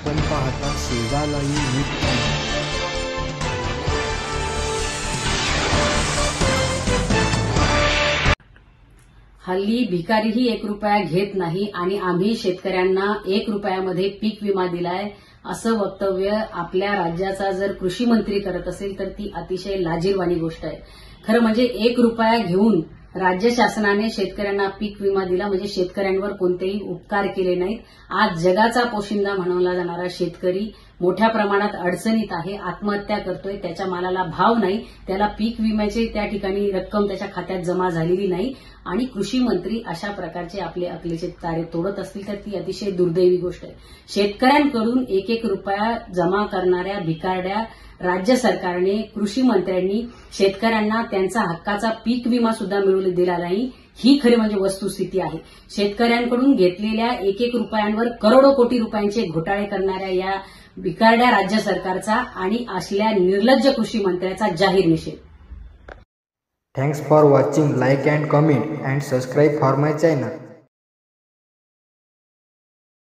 आपण पाहता शेजा live news channel. हल्ली भिकारीही 1 रुपया घेत नाही आणि आम्ही शेतकऱ्यांना 1 रुपयामध्ये पीक विमा दिलाय असं वक्तव्य आपल्या राज्याचा जर कृषी मंत्री करत असेल तर ती अतिशय लाजिरवाणी गोष्ट आहे। खरं म्हणजे 1 रुपया घेऊन राज्य शासनाने शेतकऱ्यांना पीक विमा दिला म्हणजे शेतकऱ्यांवर कोणतेही उपकार केले नाहीत। आज जगाचा पोशिंदा म्हणवला जाणारा शेतकरी मोठ्या प्रमाणात अडचणीत आहे, आत्महत्या करतोय, त्याच्या मालाला भाव नाही, त्याला पीक विम्याची त्या ठिकाणी रक्कम त्याच्या खात्यात जमा झालेली नाही आणि कृषी मंत्री अशा प्रकारचे आपले अकलेचे तारे तोडत असतील तर ती अतिशय दुर्दैवी गोष्ट आहे। शेतकऱ्यांकडून 1-1 रुपया जमा करणाऱ्या भिकारड्या राज्य सरकारने, कृषी मंत्र्यांनी शेतकऱ्यांना त्यांचा हक्काचा पीक विमा सुद्धा मिळवून दिला नाही, ही खरी म्हणजे वस्तुस्थिती आहे। शेतकऱ्यांकडून घेतलेल्या 1-1 रुपयांवर करोडो कोटी रुपयांचे घोटाळे करणाऱ्या या भिकारड्या राज्य सरकारचा आणि असल्या निर्लज्ज कृषी मंत्र्याचा जाहीर निषेध। Thanks for watching. Like and comment and subscribe for my channel.